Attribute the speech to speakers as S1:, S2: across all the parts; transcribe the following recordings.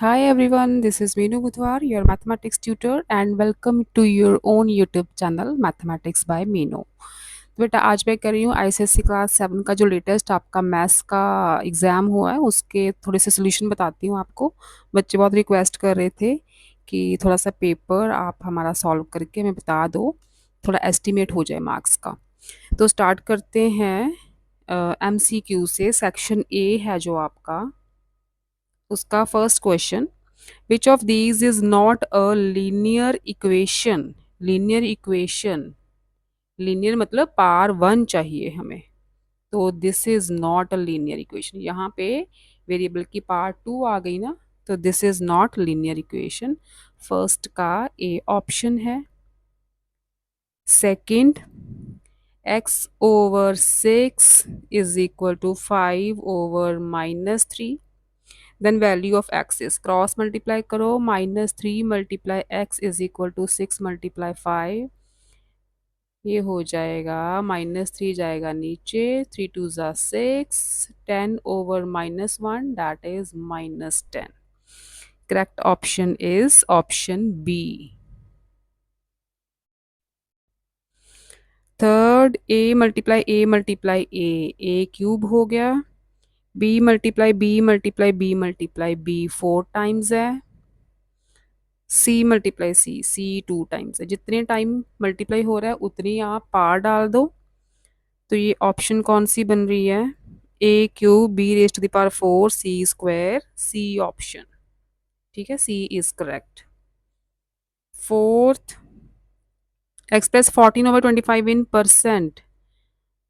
S1: Hi everyone, this is Meenu Budhwar, your mathematics tutor, and welcome to your own YouTube channel Mathematics by Meenu। तो बेटा आज मैं कर रही हूँ आईसीएससी क्लास 7 का जो लेटेस्ट आपका मैथ्स का एग्ज़ाम हुआ है उसके थोड़े से सोल्यूशन बताती हूँ आपको। बच्चे बहुत रिक्वेस्ट कर रहे थे कि थोड़ा सा पेपर आप हमारा सॉल्व करके हमें बता दो, थोड़ा एस्टिमेट हो जाए मार्क्स का। तो स्टार्ट करते हैं एमसीक्यू से। सेक्शन ए है जो आपका, उसका first question, which of these is not a linear equation. Linear equation, linear मतलब पार वन चाहिए हमें, तो this is not a linear equation. यहाँ पे वेरिएबल की पार टू आ गई ना, तो this is not linear equation. First का ए ऑप्शन है। Second, x over six is equal to 5/-3। Then value of x is, cross multiply करो, -3 multiply x is equal to 6 multiply 5। ये हो जाएगा -3 जाएगा नीचे, 3 2 6, 10/-1 that is -10। Correct option is option B. Third, A cube हो गया, B four times है, सी 2 times है। जितने टाइम मल्टीप्लाई हो रहा है उतनी आप पार डाल दो। तो ये ऑप्शन कौन सी बन रही है? A cube B raise to the power 4 C square, C option. ठीक है, C is correct. Fourth, express 14/25 in percent.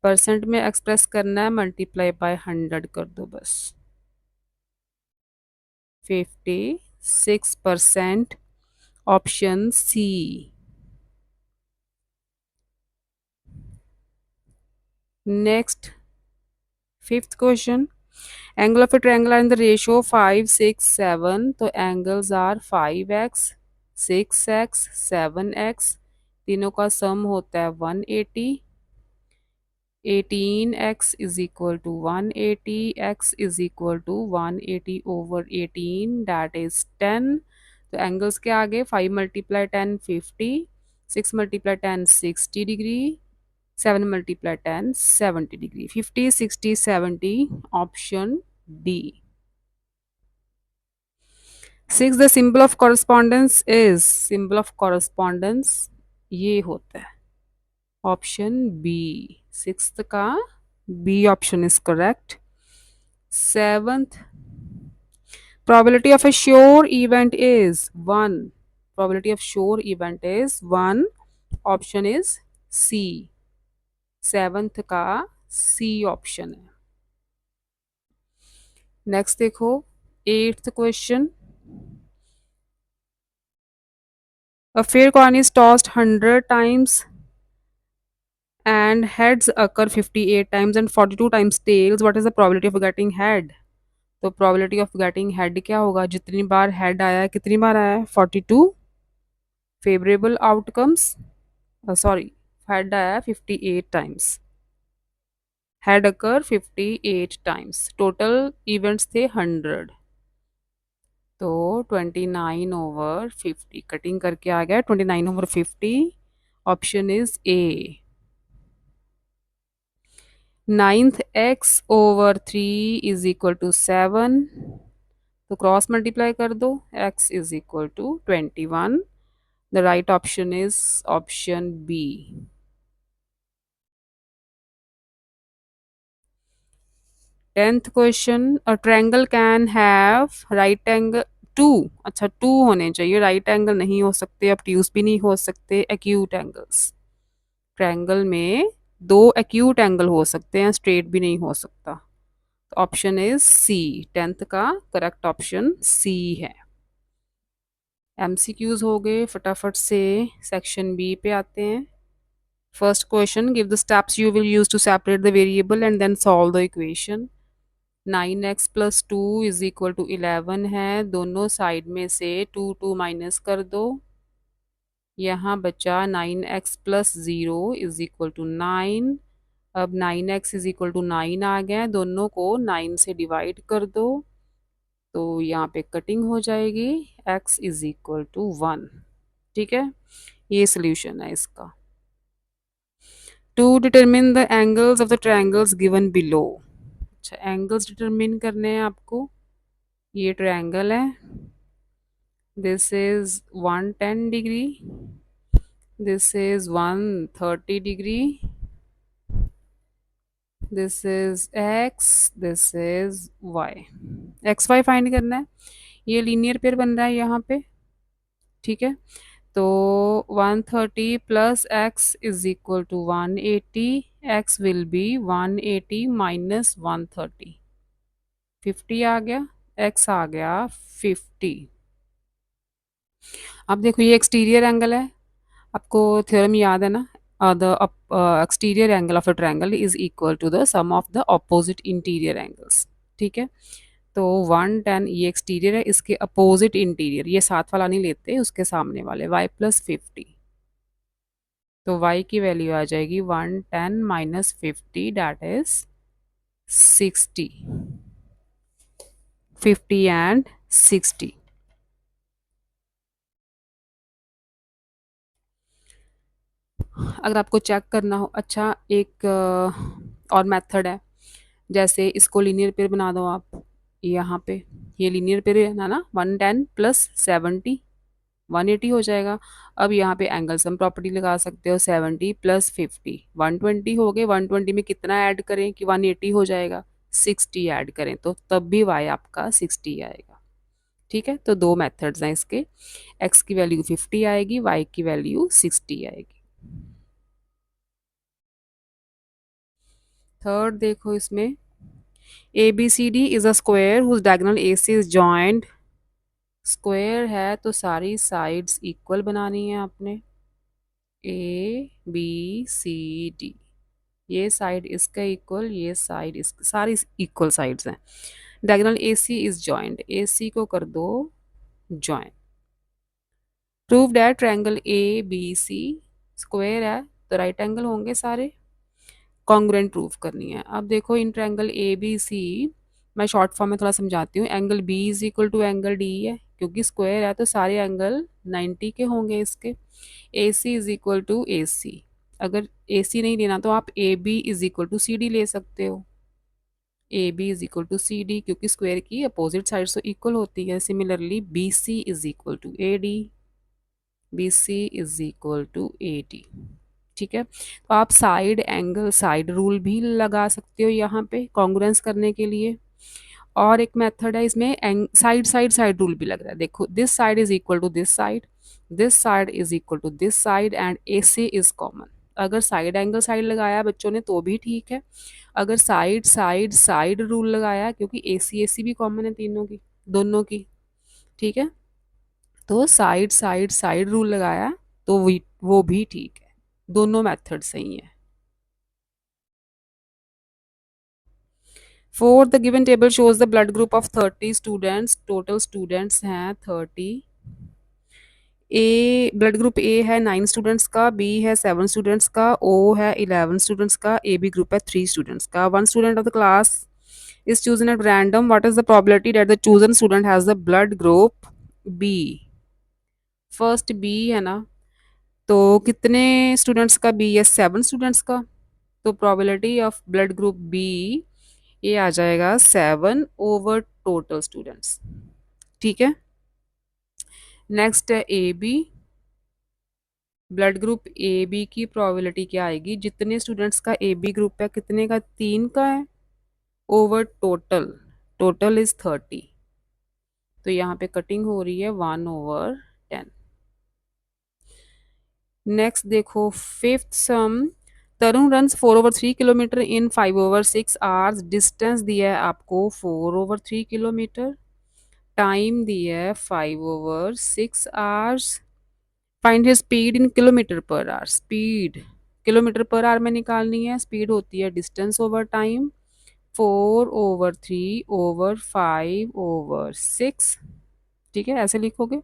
S1: Percent में एक्सप्रेस करना है, मल्टीप्लाई बाय 100 कर दो बस। 56%, option C. Next, fifth question, angle of a triangle in the ratio 5 6 7। तो angles are 5x 6x 7x, तीनों का सम होता है 180। 18x is equal to 180, x is equal to 180/18 that is 10। तो एंगल्स के आगे 5 multiply 10 50, 6 multiply 10 60 degree, 7 multiply 10 70 degree. 50 60 70, option D. Six, the symbol of correspondence is, symbol of correspondence ये होता है ऑप्शन बी। सिक्स का B option is correct. Seventh, probability of a sure event is 1। probability of sure event is 1, option is C. Seventh का C option है। Next देखो, eighth question, a fair coin is tossed 100 times and heads occur 58 times and 42 times tails, what is the probability of getting head? तो probability of getting head क्या होगा? जितनी बार head आया है, कितनी बार आया है? 42 favorable outcomes, सॉरी, head आया है 58 times, head occur 58 times, total events थे 100। तो 29/50 कटिंग करके आ गया 29/50, option is A. Ninth, x/3 is equal to 7। तो क्रॉस मल्टीप्लाई कर दो, x is equal to 21। The right option is option B. Tenth question, a triangle can have right angle two. अच्छा, two होने चाहिए, right angle नहीं हो सकते, obtuse भी नहीं हो सकते, एक्यूट एंगल्स। ट्रायंगल में दो एक्यूट एंगल हो सकते हैं, स्ट्रेट भी नहीं हो सकता। तो ऑप्शन इज सी, टेंथ का करेक्ट ऑप्शन सी है। एमसीक्यूज हो गए, फटाफट से सेक्शन बी पे आते हैं। First question, give the steps you will use to separate the variable and then solve the equation. 9x+2 is equal to 11 है, दोनों साइड में से 2 2 माइनस कर दो। यहाँ बचा 9x+0 इज इक्वल टू 9। अब 9x इज इक्वल टू 9 आ गया, दोनों को 9 से डिवाइड कर दो। तो यहाँ पे कटिंग हो जाएगी, x इज इक्वल टू 1। ठीक है, ये सोल्यूशन है इसका। To determine the angles of the triangles given below. अच्छा, एंगल्स डिटरमिन करने हैं आपको। ये ट्रायंगल है, this is 110 degree, this is 130 degree, this is x, this is y। X Y find करना है। ये लीनियर पेयर बन रहा है यहाँ पे। ठीक है, तो 130 plus x is equal to 180, x will be 180 minus 130, 50 आ गया, x आ गया 50। अब देखो ये एक्सटीरियर एंगल है, आपको थ्योरम याद है ना, the exterior angle of a triangle is equal to the sum of the opposite interior angles. ठीक है, तो 110 ये एक्सटीरियर है, इसके अपोजिट इंटीरियर, ये साथ वाला नहीं लेते, उसके सामने वाले y प्लस 50। तो y की वैल्यू आ जाएगी 110 माइनस 50, डैट इज 60, 50 एंड 60। अगर आपको चेक करना हो, अच्छा एक और मेथड है, जैसे इसको लीनियर पेयर बना दो आप यहाँ पे। ये लीनियर पेयर है ना, 110 प्लस 70 180 हो जाएगा। अब यहाँ पे एंगल सम प्रॉपर्टी लगा सकते हो, 70 प्लस 50 120 हो गए। 120 में कितना ऐड करें कि 180 हो जाएगा, 60 ऐड करें तो तब भी y आपका 60 आएगा। ठीक है, तो दो मेथड्स हैं इसके, x की वैल्यू 50 आएगी, y की वैल्यू 60 आएगी। थर्ड देखो इसमें, ABCD is a square whose diagonal AC is joint. Square है तो सारी साइड्स इक्वल बनानी है आपने, ABCD, ये साइड इसका इक्वल, ये साइड इसका, सारी इक्वल साइड्स हैं। Diagonal AC is joint, AC को कर दो join. Prove that triangle ABC square है तो राइट एंगल होंगे सारे, कॉन्ग्रुएंट प्रूफ करनी है। अब देखो इन ट्रायंगल ABC, मैं शॉर्ट फॉर्म में थोड़ा समझाती हूँ। Angle B is equal to angle D है, क्योंकि स्क्वायर है तो सारे एंगल 90 के होंगे इसके। AC is equal to AC, अगर AC नहीं लेना तो आप AB is equal to CD ले सकते हो। AB is equal to CD, क्योंकि स्क्वायर की अपोजिट साइड तो इक्वल होती है। Similarly BC is equal to AD, BC is equal to AD। ठीक है, तो आप साइड एंगल साइड रूल भी लगा सकते हो यहाँ पे कॉन्ग्रुएंस करने के लिए। और एक मेथड है इसमें, साइड साइड साइड रूल भी लग रहा है। देखो, this side is equal to this side, this side is equal to this side and AC is common. अगर साइड एंगल साइड लगाया बच्चों ने तो भी ठीक है, अगर साइड साइड साइड रूल लगाया, क्योंकि AC भी कॉमन है तीनों की, दोनों की। ठीक है, तो साइड साइड साइड रूल लगाया तो वो भी ठीक है, दोनों मेथड सही है। Four, the given table shows the blood group of 30 students, total students हैं 30। ए ब्लड ग्रुप ए है 9 स्टूडेंट्स का, बी है 7 स्टूडेंट्स का, ओ है 11 स्टूडेंट्स का, ए बी ग्रुप है 3 स्टूडेंट्स का। One student of the class is chosen at random. What is the probability that the chosen student has the blood group B? First B है ना, तो कितने स्टूडेंट्स का बी है, 7 students का, तो probability of blood group B ये आ जाएगा 7 ओवर टोटल स्टूडेंट्स। ठीक है, नेक्स्ट है A B, blood group A B की प्रोबेबिलिटी क्या आएगी, जितने स्टूडेंट्स का ए बी ग्रुप है कितने का, 3 का है, ओवर टोटल, टोटल इज 30, तो यहाँ पे कटिंग हो रही है 1/10। नेक्स्ट देखो फिफ्थ सम, तरुण रन्स 4/3 किलोमीटर इन 5/6 आवर्स। डिस्टेंस दिया है आपको 4/3 किलोमीटर, टाइम दिया है 5/6 hours. Find his speed in kilometre per hour. Speed kilometre per hour में निकालनी है, स्पीड होती है डिस्टेंस ओवर टाइम, 4/3/5/6। ठीक है, ऐसे लिखोगे।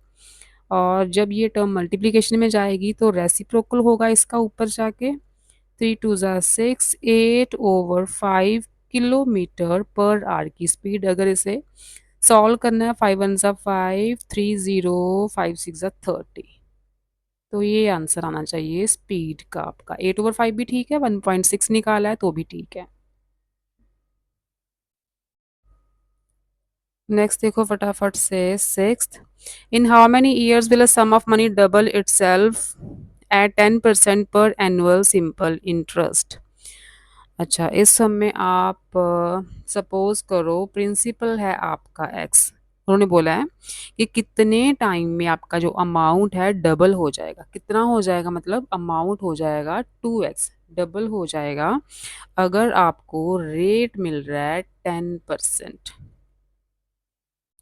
S1: और जब ये टर्म मल्टीप्लिकेशन में जाएगी तो रेसिप्रोकल होगा इसका, ऊपर जाके 3 2 6, 8/5 किलोमीटर पर आवर की स्पीड अगर इसे सॉल्व करना है, 5 वन ज़ा 5, 3 0, 5 6 ज़ा 30। तो ये आंसर आना चाहिए स्पीड का आपका। 8/5 भी ठीक है, 1.6 निकाला है तो भी ठीक है। नेक्स्ट देखो फटाफट से, sixth, in how many years will a sum of money double itself at 10% पर एनुअल सिंपल इंटरेस्ट। अच्छा, इस सम में आप सपोज करो प्रिंसिपल है आपका एक्स, उन्होंने बोला है कि कितने टाइम में आपका जो अमाउंट है डबल हो जाएगा। कितना हो जाएगा मतलब अमाउंट हो जाएगा 2x, डबल हो जाएगा अगर आपको रेट मिल रहा है 10%।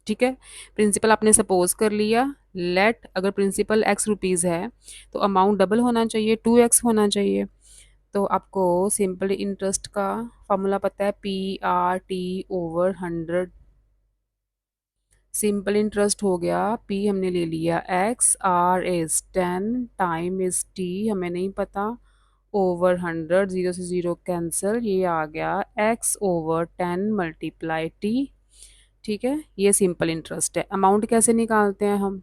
S1: ठीक है, प्रिंसिपल आपने सपोज कर लिया। लेट अगर प्रिंसिपल एक्स रुपीज़ है तो अमाउंट डबल होना चाहिए, 2x होना चाहिए। तो आपको सिंपल इंटरेस्ट का फॉर्मूला पता है, PRT/100। सिंपल इंटरेस्ट हो गया, P हमने ले लिया x, R is 10, time is T हमें नहीं पता, ओवर 100, 0 से 0 कैंसिल, ये आ गया x/10 मल्टीप्लाई T। ठीक है, ये सिंपल इंटरेस्ट है। अमाउंट कैसे निकालते हैं हम?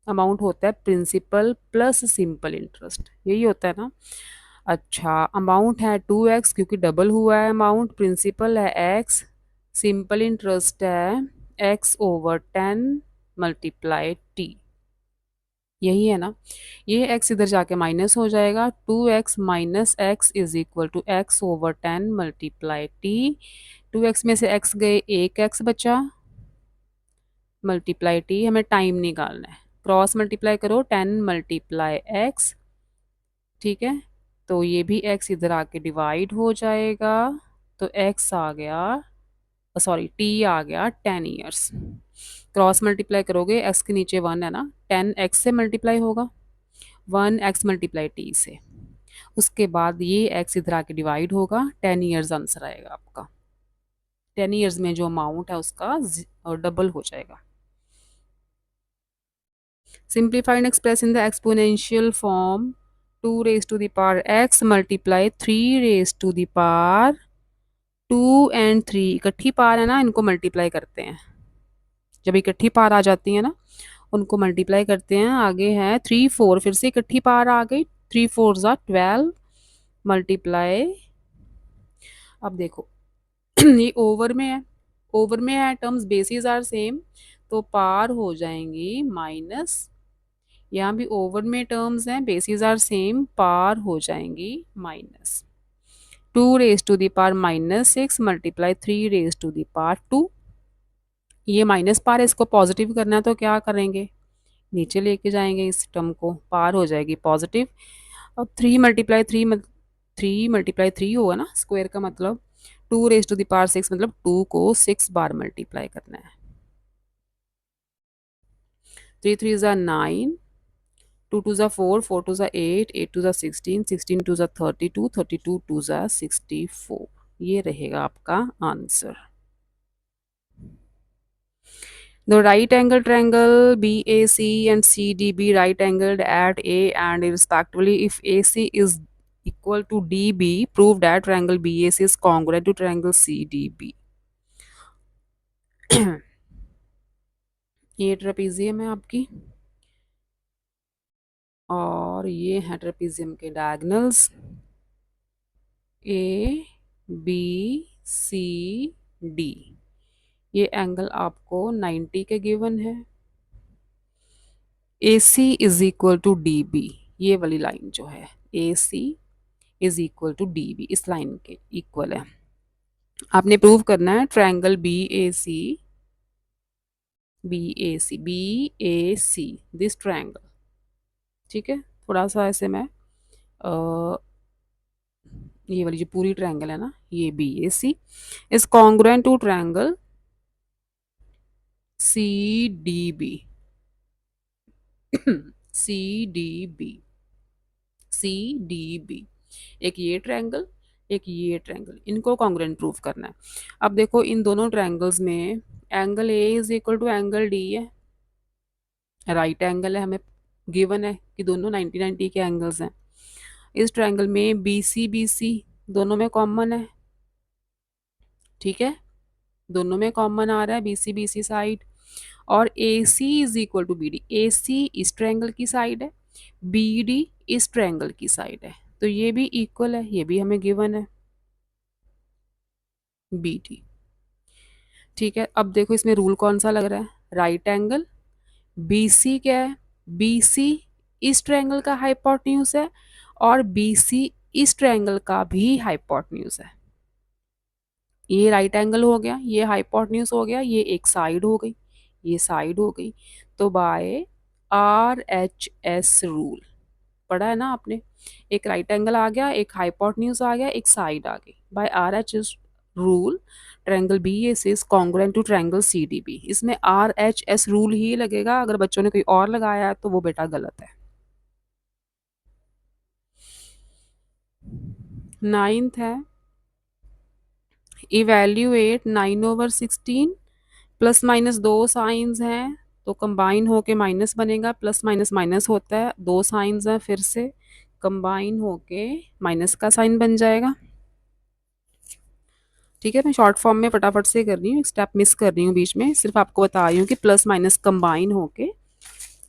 S1: अमाउंट होता है प्रिंसिपल प्लस सिंपल इंटरेस्ट, यही होता है ना। अच्छा, अमाउंट है 2x क्योंकि डबल हुआ है अमाउंट, प्रिंसिपल है x, सिंपल इंटरेस्ट है x/10 मल्टीप्लाई टी, यही है ना। ये x इधर जाके माइनस हो जाएगा, 2x minus x is equal to x/10 multiply T. 2x में से x गए, एक x बचा, मल्टीप्लाई टी, हमें टाइम निकालना है। क्रॉस मल्टीप्लाई करो, 10 मल्टीप्लाई एक्स। ठीक है, तो ये भी x इधर आके डिवाइड हो जाएगा, तो x आ गया, सॉरी टी आ गया 10 ईयर्स। क्रॉस मल्टीप्लाई करोगे, x के नीचे 1 है ना, 10x से मल्टीप्लाई होगा, 1x मल्टीप्लाई टी से। उसके बाद ये x इधर आके डिवाइड होगा, 10 ईयर्स आंसर आएगा आपका। 10 ईयर्स में जो अमाउंट है उसका डबल हो जाएगा। Simplify and express in the exponential form, 2 raised to the power x multiply 3 raised to the power 2 and 3, इकट्ठी पार है ना, इनको मल्टीप्लाई करते हैं। जब इकट्ठी पार आ जाती है ना, उनको मल्टीप्लाई करते हैं। आगे है 3 4, फिर से इकट्ठी पार आ गई, 3 4 ज़ा 12 मल्टीप्लाई। अब देखो ये ओवर में है, ओवर में है, टर्म्स बेसिस आर सेम, तो पार हो जाएंगी माइनस। यहाँ भी ओवर में टर्म्स हैं, बेसिस आर सेम, पार हो जाएंगी minus. 2 raise to the power -6 multiply 3 raise to the power 2। ये माइनस पार है, इसको पॉजिटिव करना है तो क्या करेंगे, नीचे लेके जाएंगे, इस टर्म को पार हो जाएगी पॉजिटिव। अब 3 मल्टीप्लाई 3 होगा ना स्क्वायर का मतलब, 2 रेज टू द पावर 6 मतलब 2 को 6 बार मल्टीप्लाई करना है। 3 3 ज़ा 9, 2 2 ज़ा 4, 4 2 ज़ा 8, 8 2 ज़ा 16, 16 2 ज़ा 32, 32 2 ज़ा 64। ये रहेगा आपका answer. The right angle triangle BAC and CDB right angled at A and respectively, if AC is equal to DB, prove that triangle BAC is congruent to triangle CDB। ये ट्रेपेजियम है आपकी, और ये है ट्रेपेजियम के diagonals A B C D. ये angle आपको 90 के गिवन है। A C is equal to D B, ये वाली लाइन जो है A C is equal to D B, इस लाइन के इक्वल है। आपने प्रूव करना है triangle B A C, B A C, B A C, this triangle. ठीक है, थोड़ा सा ऐसे मैं ये वाली जो पूरी ट्रायंगल है ना, ये B A C is congruent to triangle C D B. C D B, C D B, एक ये ट्रायंगल, एक ये ट्रायंगल, इनको कॉन्ग्रुएंट प्रूव करना है। अब देखो इन दोनों ट्रायंगल्स में angle A is equal to angle D है, राइट एंगल है, हमें गिवन है कि दोनों 90 90 के एंगल्स हैं। इस ट्रायंगल में बी सी दोनों में कॉमन है। ठीक है, दोनों में कॉमन आ रहा है बी सी साइड। और A C is equal to B D, A C इस ट्रायंगल की साइड है, बी डी इस ट्रायंगल की साइड है, तो ये भी इक्वल है, ये भी हमें गिवन है बी डी। ठीक है, अब देखो इसमें रूल कौन सा लग रहा है, राइट एंगल, बी सी क्या है, बी सी इस ट्रायंगल का हाइपोटेन्यूज है और बी सी इस ट्रायंगल का भी हाइपोटेन्यूज है। ये राइट एंगल हो गया, ये हाइपोटेन्यूज हो गया, ये एक साइड हो गई, ये साइड हो गई। तो by R H S rule पढ़ा है ना आपने, एक राइट एंगल आ गया, एक हाइपोटेन्यूज आ गया, एक साइड आ गई, by R H S rule triangle B S is congruent to triangle C D B. इसमें आर एच एस रूल ही लगेगा, अगर बच्चों ने कोई और लगाया है तो वो बेटा गलत है। नाइन्थ है, इवेल्यूएट 9/16, प्लस माइनस दो साइंस हैं तो कंबाइन होके माइनस बनेगा, प्लस माइनस माइनस होता है, दो साइंस हैं फिर से कंबाइन होके माइनस का साइन बन जाएगा। ठीक है, मैं शॉर्ट फॉर्म में फटाफट से कर रही हूँ, स्टेप मिस कर रही हूँ बीच में, सिर्फ आपको बता रही हूँ कि प्लस माइनस कंबाइन होके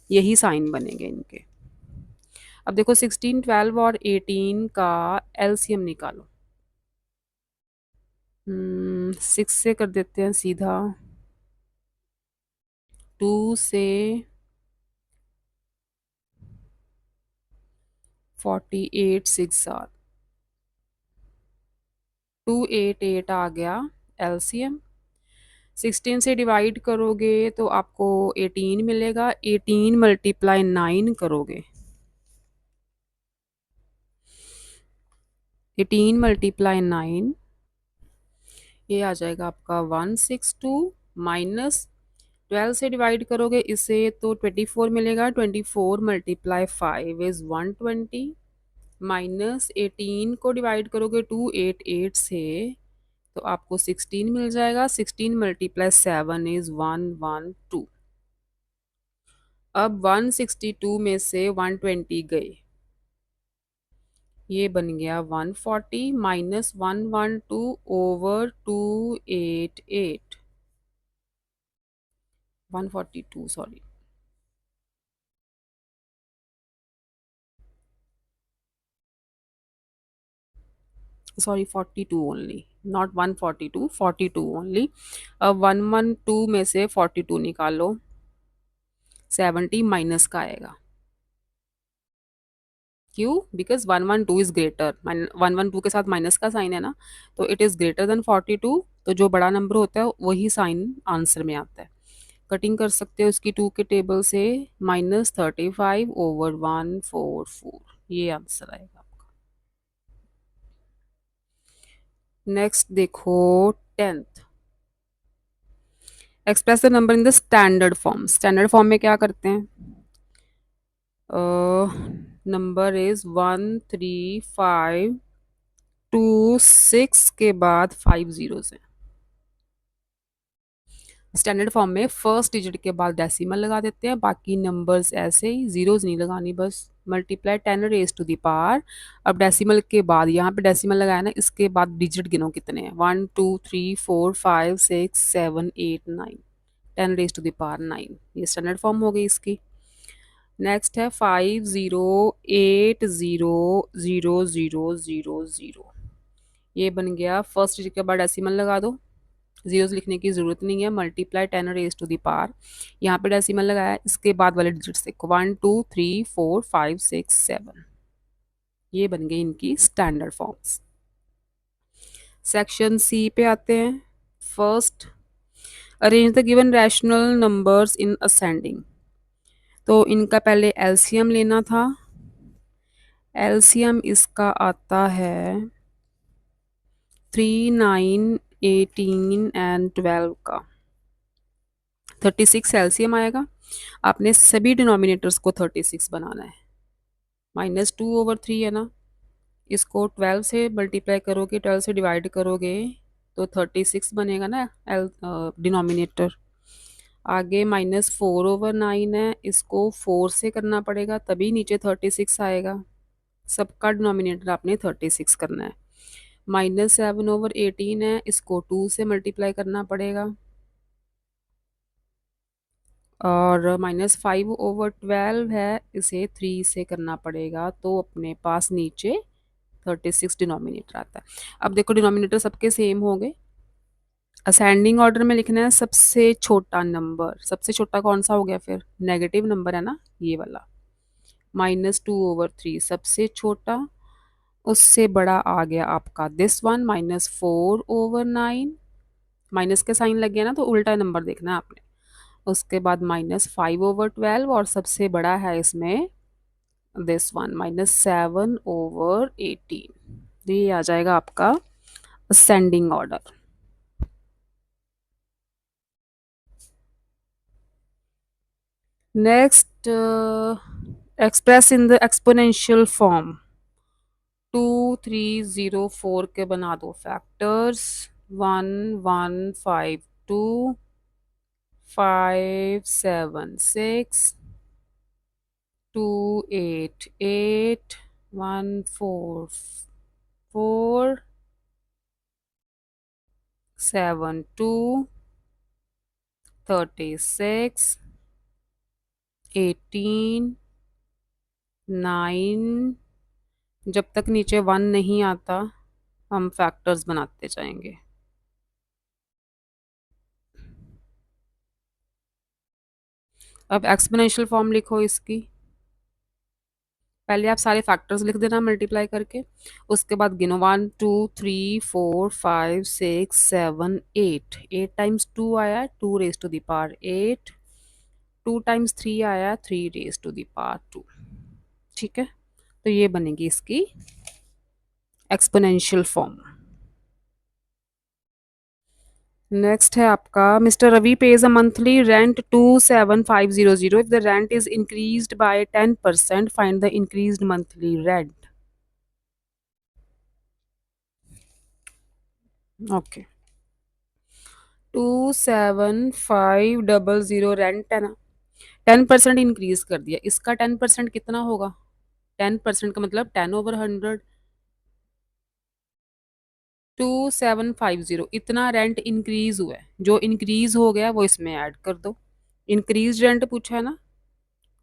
S1: यही साइन बनेंगे इनके। अब देखो 16, 12 और 18 का एलसीएम निकालो। 6 से कर देते हैं सीधा, 2 से 48 6 आर 288 आ गया एलसीएम। 16 से डिवाइड करोगे तो आपको 18 मिलेगा, 18 मल्टीप्लाई 9 करोगे, 18 मल्टीप्लाई 9 ये आ जाएगा आपका 162, माइनस 12 से डिवाइड करोगे इसे तो 24 मिलेगा, 24 मल्टीप्लाई 5 इज 120, माइनस 18 को डिवाइड करोगे 288 से तो आपको 16 मिल जाएगा, 16 मल्टीप्लाई 7 इज 112। अब 162 में से 120 गए, ये बन गया 140 minus 112 over 288, 142 sorry, sorry 42 only, not 142, 42 only. अब 112 में से 42 निकालो, 70 माइनस का आएगा, क्यों, बिकॉज 112 इज ग्रेटर, 112 के साथ माइनस का साइन है ना, तो इट इज ग्रेटर देन 42, तो जो बड़ा नंबर होता है वही साइन आंसर में आता है। कटिंग कर सकते हो इसकी 2 के टेबल से, -35 ओवर 144, ये आंसर आएगा आपका। नेक्स्ट देखो 10th, express the number in the standard form. Standard form में क्या करते हैं, नंबर इज 13526 के बाद 5 जीरोस हैं। स्टैंडर्ड फॉर्म में फर्स्ट डिजिट के बाद डेसिमल लगा देते हैं, बाकी नंबर्स ऐसे ही, जीरोस नहीं लगानी, बस multiply 10 raise to the power. अब डेसिमल के बाद यहाँ पे डेसिमल लगाया ना, इसके बाद डिजिट गिनो कितने हैं, 1 2 3 4 5 6 7 8 9, 10 रेज टू द पावर 9, ये स्टैंडर्ड फॉर्म हो गई इसकी। नेक्स्ट है 50800000, ये बन गया, फर्स्ट डिजिट के बाद डेसिमल लगा दो, जीरोस लिखने की ज़रूरत नहीं है, multiply 10 raise to the power, यहाँ पे डेसिमल लगाया, इसके बाद वाले डिजिट्स देखो 1 2 3 4 5 6 7, ये बन गई इनकी स्टैंडर्ड फॉर्म्स। सेक्शन सी पे आते हैं। First, arrange the given rational numbers in ascending. तो इनका पहले एलसीएम लेना था, एलसीएम इसका आता है 3 9 18 एंड 12 का, 36 एलसीएम आएगा। आपने सभी डिनोमिनेटर्स को 36 बनाना है, -2/3 है ना, इसको 12 से मल्टीप्लाई करोगे, 12 से डिवाइड करोगे तो 36 बनेगा ना एल डिनोमिनेटर। आगे -4/9 है, इसको 4 से करना पड़ेगा तभी नीचे 36 आएगा, सबका डिनोमिनेटर आपने 36 करना है। -7/18 है, इसको 2 से मल्टीप्लाई करना पड़ेगा, और -5/12 है, इसे 3 से करना पड़ेगा, तो अपने पास नीचे 36 डिनोमिनेटर आता है। अब देखो डिनोमिनेटर सबके सेम हो गए। असेंडिंग ऑर्डर में लिखना है सबसे छोटा नंबर। सबसे छोटा कौन सा हो गया फिर? नेगेटिव नंबर है ना, ये वाला। -2/3 सबसे छोटा, उससे बड़ा आ गया आपका दिस वन -4/9। माइनस के साइन लग गया ना, तो उल्टा नंबर देखना है आपने। उसके बाद -5/12, और सबसे बड़ा है इसमें दिस वन -7/18। ये आ जाएगा आपका ascending order. Next, express in the exponential form. 2304 के बना दो फैक्टर्स। 1152, 576, 288, 144, 72, 36, 18, 9। जब तक नीचे 1 नहीं आता हम फैक्टर्स बनाते जाएंगे। अब एक्सपोनेंशियल फॉर्म लिखो इसकी। पहले आप सारे फैक्टर्स लिख देना मल्टीप्लाई करके, उसके बाद गिनो 1 2 3 4 5 6 7 8। 8 टाइम्स 2 आया 2 raised to the power 8। 2 times 3 आया 3 raised to the power 2। ठीक है, तो ये बनेगी इसकी एक्सपोनेंशियल फॉर्म। नेक्स्ट है आपका, Mr Ravi pays a monthly rent 27500। If the rent is increased by 10%, find the increased monthly rent. Okay, 27500 rent है ना, 10% इंक्रीज कर दिया, इसका 10% कितना होगा? 10% का मतलब 10/100। 2750 इतना रेंट इंक्रीज हुआ है, जो इंक्रीज हो गया वो इसमें ऐड कर दो। इंक्रीज रेंट पूछा है ना,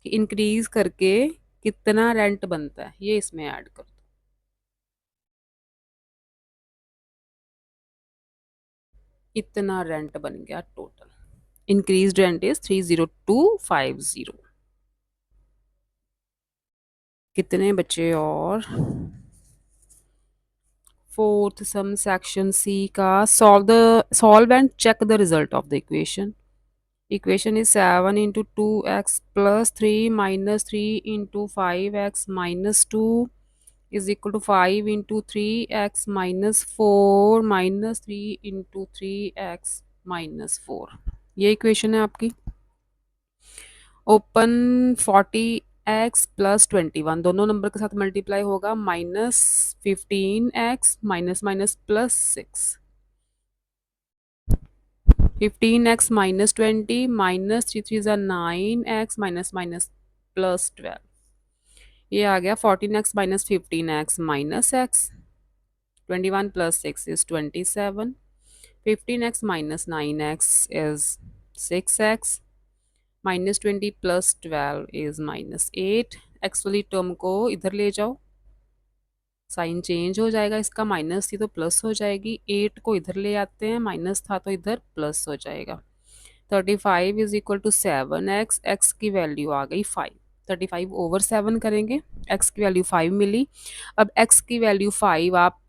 S1: कि इंक्रीज करके कितना रेंट बनता है, ये इसमें ऐड कर दो। इतना रेंट बन गया टोटल। Increase rent is 30250। कितने बचे और? फोर्थ सम सेक्शन सी का, solve and check the result of the equation. Equation is 7 × 2x + 3 - 3 × 5x - 2 is equal to 5 × 3x - 4 - 3 × 3x - 4। ये इक्वेशन है आपकी। ओपन 40x + 21 दोनों नंबर के साथ मल्टीप्लाई होगा, -15x -+6। 15x -20 -3 3 9x -+12। ये आ गया 14x -15x -x। 21 + 6 is 27। 15x -9x is 6x। -20 + 12 is -8। X वाली टर्म को इधर ले जाओ, साइन चेंज हो जाएगा, इसका माइनस थी तो प्लस हो जाएगी। 8 को इधर ले आते हैं, माइनस था तो इधर प्लस हो जाएगा। 35 is equal to 7x। X की वैल्यू आ गई 5। 35/7 करेंगे, एक्स की वैल्यू 5 मिली। अब एक्स की वैल्यू 5 आप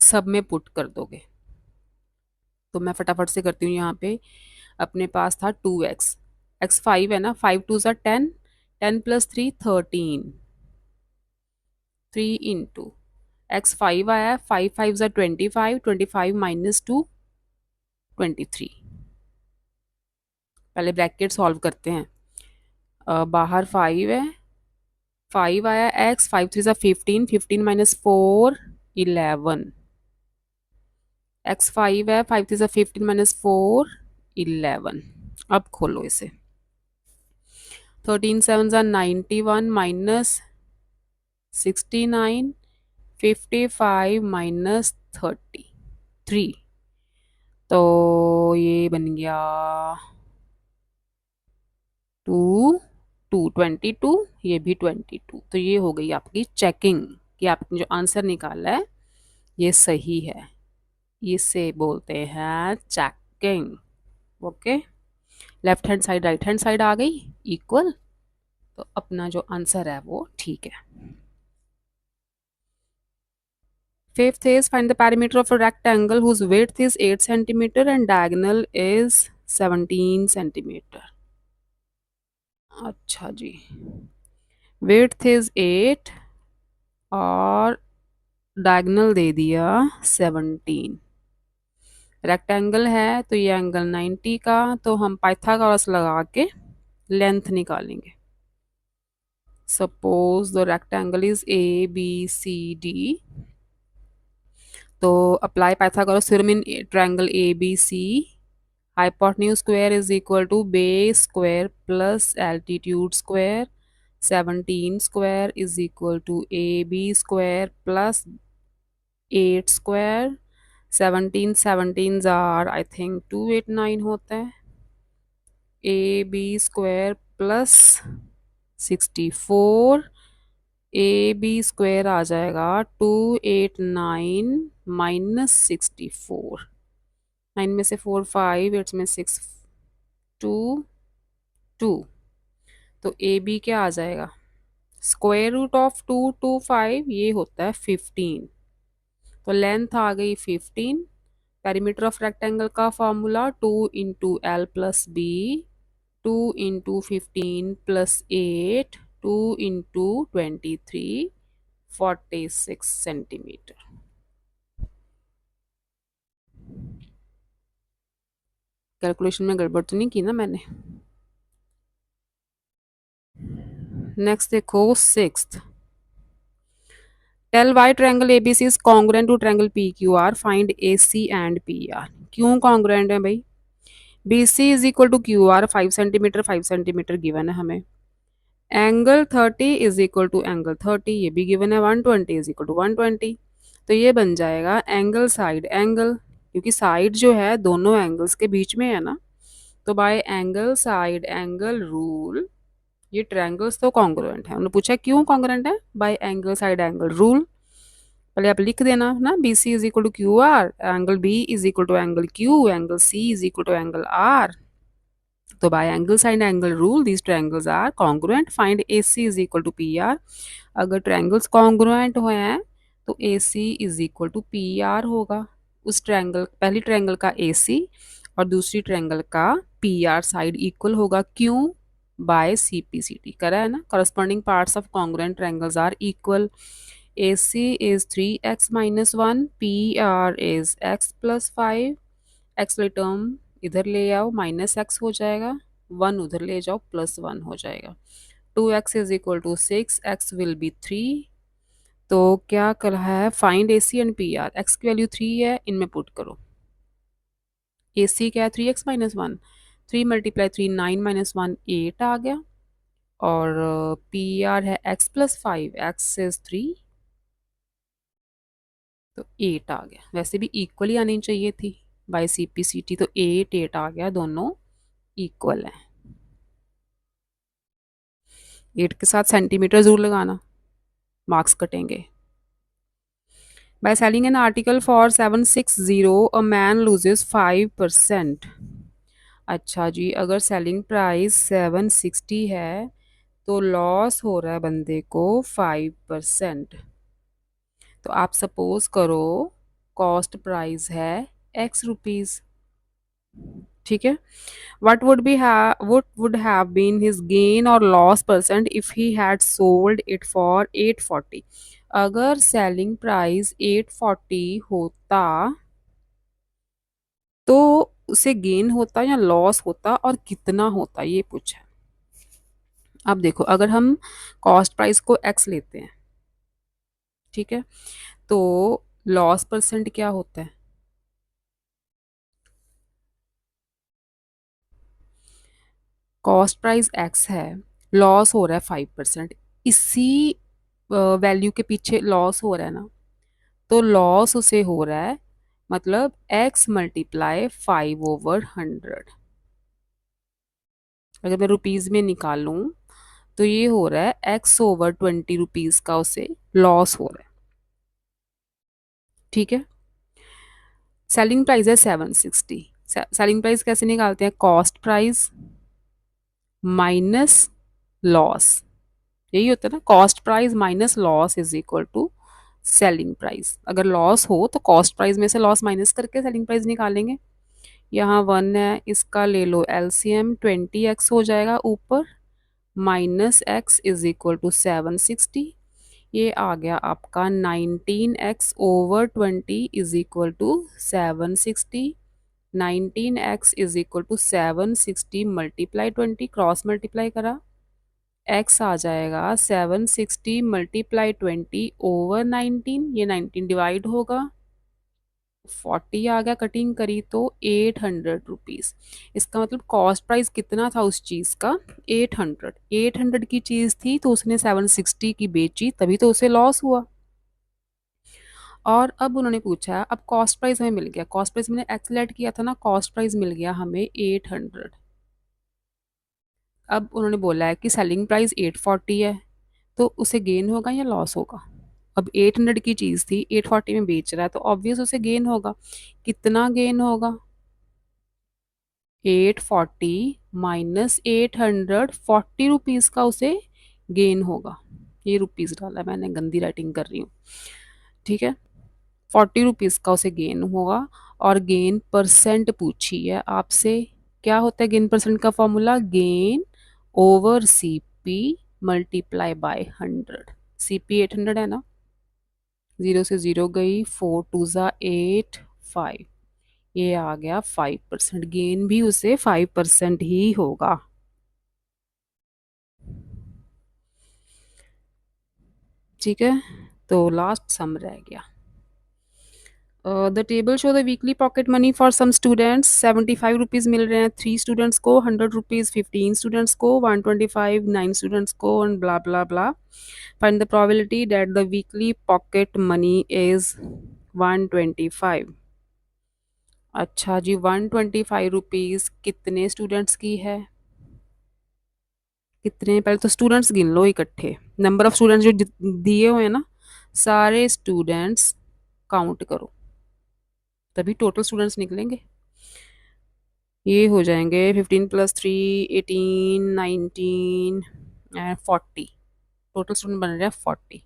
S1: सब में पुट कर दोगे, तो मैं फटाफट से करती हूँ। यहाँ पे अपने पास था 2x, एक्स 5 है ना, 5 2 = 10, 10 + 3 13, 3 इंटू एक्स 5 आया, 5 5 = 25, 25 - 2 23। पहले ब्रैकेट सॉल्व करते हैं। बाहर 5 है, 5 आया, एक्स 5 3 = 15, 15 - 4 11। एक्स 5 है, 5 3 = 15 - 4 11। अब खोलो इसे, 13 7 = 91 - 69, 55 - 33। तो ये बन गया 2 2 22, ये भी 22। तो ये हो गई आपकी चेकिंग कि आपने जो आंसर निकाला है ये सही है। इसे बोलते हैं checking. Okay, left hand side right hand side आ गई इक्वल, तो अपना जो आंसर है वो ठीक है। Fifth is find the perimeter of a rectangle whose width is 8 centimeter and diagonal is 17 centimeter। अच्छा जी, width is 8 और डायगनल दे दिया 17। रेक्टेंगल है तो ये एंगल 90 का, तो हम पाइथागोरस लगा के लेंथ निकालेंगे। Suppose the rectangle is A B C D, तो apply Pythagoras theorem in triangle A B C. Hypotenuse square is equal to base square plus altitude square. 17 square is equal to A B square plus 8 square. 17 17 are I think 289 होता है। A B square plus 64, A B square आ जाएगा 289 minus 64। 9 में से 4 5, 8 में 6 2 2। तो A B क्या आ जाएगा, स्क्वायर रूट ऑफ 2 2 5 ये होता है 15। तो लेंथ आ गई 15। पेरीमीटर ऑफ रेक्टेंगल का formula 2 into L plus B, 2 into 15 plus 8, 2 into 23, 46 centimetre. Calculation में गड़बड़ तो नहीं की ना मैंने। नेक्स्ट देखो sixth, tell why triangle ABC is congruent to triangle PQR, find AC and PR. क्यों कॉन्ग्रुएंट है भाई, BC is equal to QR 5 centimetre given है हमें। Angle 30 is equal to angle 30 ये भी गिवन है। 120 इज इक्वल टू 120। तो ये बन जाएगा एंगल साइड एंगल, क्योंकि साइड जो है दोनों एंगल्स के बीच में है ना। तो by angle side angle rule ये ट्रायंगल्स तो कॉन्ग्रुएंट है। उन्होंने पूछा क्यों कॉन्ग्रुएंट है, by angle side angle rule. पहले आप लिख देना ना, B C is equal to Q R, angle B is equal to angle Q, angle C is equal to angle R. तो by angle side angle rule these triangles are congruent, find A C is equal to P R. अगर triangles congruent हुए हैं तो A C is equal to P R होगा। उस triangle, पहली triangle का ए सी और दूसरी ट्रायंगल का पी आर साइड इक्वल होगा। क्यों, by C P C T करा है ना। Corresponding parts of congruent triangles are equal. A C is 3x minus 1, P R is x plus 5। X वाली टर्म इधर ले आओ माइनस एक्स हो जाएगा, 1 उधर ले जाओ प्लस 1 हो जाएगा। 2x is equal to 6, x will be 3। तो क्या कर रहा है, find A C and P R. X की वैल्यू 3 है, इनमें पुट करो। ए सी क्या है 3x माइनस 1, 3 मल्टीप्लाई 3 9 माइनस 1 8 आ गया। और पी आर है x प्लस 5, एक्स इज 3 तो 8 आ गया। वैसे भी इक्वली आनी चाहिए थी by C P C T, तो 8 8 आ गया, दोनों इक्वल है। 8 के साथ सेंटीमीटर जरूर लगाना, मार्क्स कटेंगे। By selling an article for 760 a man loses 5%। अच्छा जी, अगर सेलिंग प्राइस 760 है तो लॉस हो रहा है बंदे को 5%। तो आप सपोज करो कॉस्ट प्राइस है x रुपीज, ठीक है। what would have been his gain or loss percent if he had sold it for 840। अगर सेलिंग प्राइस 840 होता तो उसे गेन होता या लॉस होता और कितना होता, ये पूछा। अब देखो, अगर हम कॉस्ट प्राइस को x लेते हैं, ठीक है, तो लॉस परसेंट क्या होता है, कॉस्ट प्राइस x है, लॉस हो रहा है 5%। इसी वैल्यू के पीछे लॉस हो रहा है ना, तो लॉस उसे हो रहा है मतलब x मल्टीप्लाई 5/100। अगर मैं रुपीज़ में निकालूं तो ये हो रहा है x/20 का उसे लॉस हो रहा है। ठीक है। सेलिंग प्राइस है 760। सेलिंग प्राइस कैसे निकालते हैं? Cost price minus loss. यही होता है ना, cost price minus loss is equal to selling price. अगर लॉस हो तो कॉस्ट प्राइस में से लॉस माइनस करके सेलिंग प्राइस निकालेंगे। यहाँ 1 है, इसका ले लो एलसीएम, 20x हो जाएगा ऊपर, minus x is equal to 760। ये आ गया आपका 19x/20 is equal to 760। 19x is equal to 760 multiply 20, cross multiply करा, x आ जाएगा 760 मल्टीप्लाई 20/19। ये 19 डिवाइड होगा, 40 आ गया, कटिंग करी तो 800 रुपीज़। इसका मतलब कॉस्ट प्राइस कितना था उस चीज़ का? 800। 800 की चीज़ थी तो उसने 760 की बेची, तभी तो उसे लॉस हुआ। और अब उन्होंने पूछा, अब कॉस्ट प्राइस हमें मिल गया, कॉस्ट प्राइस मैंने एक्सलेट किया था ना, कॉस्ट प्राइस मिल गया हमें 800। अब उन्होंने बोला है कि सेलिंग प्राइस 840 है, तो उसे गेन होगा या लॉस होगा? अब 800 की चीज़ थी, 840 में बेच रहा है, तो ऑब्वियस उसे गेन होगा। कितना गेन होगा? 840 माइनस 800, 40 रुपीज़ का उसे गेन होगा। ये रुपीज़ डाला मैंने, गंदी राइटिंग कर रही हूँ। ठीक है, 40 रुपीज़ का उसे गेन होगा। और गेन परसेंट पूछी है आपसे। क्या होता है गेन परसेंट का formula? Gain over CP multiply by 100। CP 800 है ना, 0 से 0 गई, 4 2 ज़ा 8, 5, ये आ गया 5%। गेन भी उसे 5% ही होगा। ठीक है, तो लास्ट सम रह गया। The table show the weekly pocket money for some students. 75 rupees मिल रहे हैं 3 स्टूडेंट्स को, 100 रुपीज़ 15 स्टूडेंट्स को, 125 9 स्टूडेंट्स को, and blah blah blah. Find the probability that the weekly pocket money is 125। अच्छा जी, 125 रुपीज़ कितने स्टूडेंट्स की है? कितने, पहले तो स्टूडेंट्स गिन लो इकट्ठे, नंबर ऑफ स्टूडेंट्स जो दिए हुए हैं ना, सारे स्टूडेंट्स काउंट करो, तभी टोटल स्टूडेंट्स निकलेंगे। ये हो जाएंगे 15 + 3 18 19 एंड 40। टोटल स्टूडेंट बन रहे हैं 40।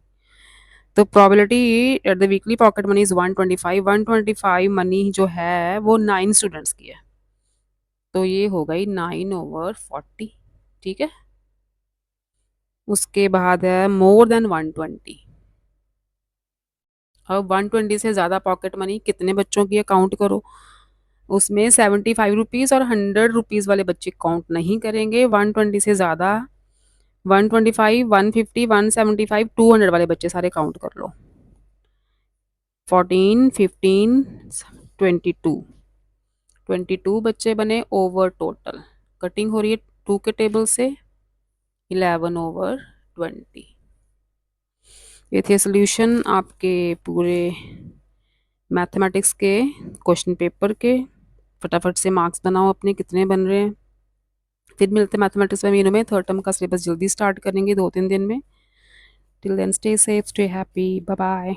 S1: तो probability at the weekly pocket money is 125। 125 money जो है वो 9 स्टूडेंट्स की है, तो ये हो गई 9/40। ठीक है, उसके बाद है मोर देन 120। अब 120 से ज़्यादा पॉकेट मनी कितने बच्चों की है काउंट करो। उसमें 75 रुपीज़ और 100 रुपीज़ वाले बच्चे काउंट नहीं करेंगे। 120 से ज़्यादा 125 150 175 200 वाले बच्चे सारे काउंट कर लो। 14 15 22 22 बच्चे बने ओवर टोटल। कटिंग हो रही है 2 के टेबल से, 11/20। ये थे सोल्यूशन आपके पूरे मैथमेटिक्स के क्वेश्चन पेपर के। फटाफट से मार्क्स बनाओ अपने, कितने बन रहे हैं। फिर मिलते हैं मैथमेटिक्स में मीनू में। थर्ड टर्म का सिलेबस जल्दी स्टार्ट करेंगे 2-3 दिन में। Till then stay safe, stay happy, bye bye.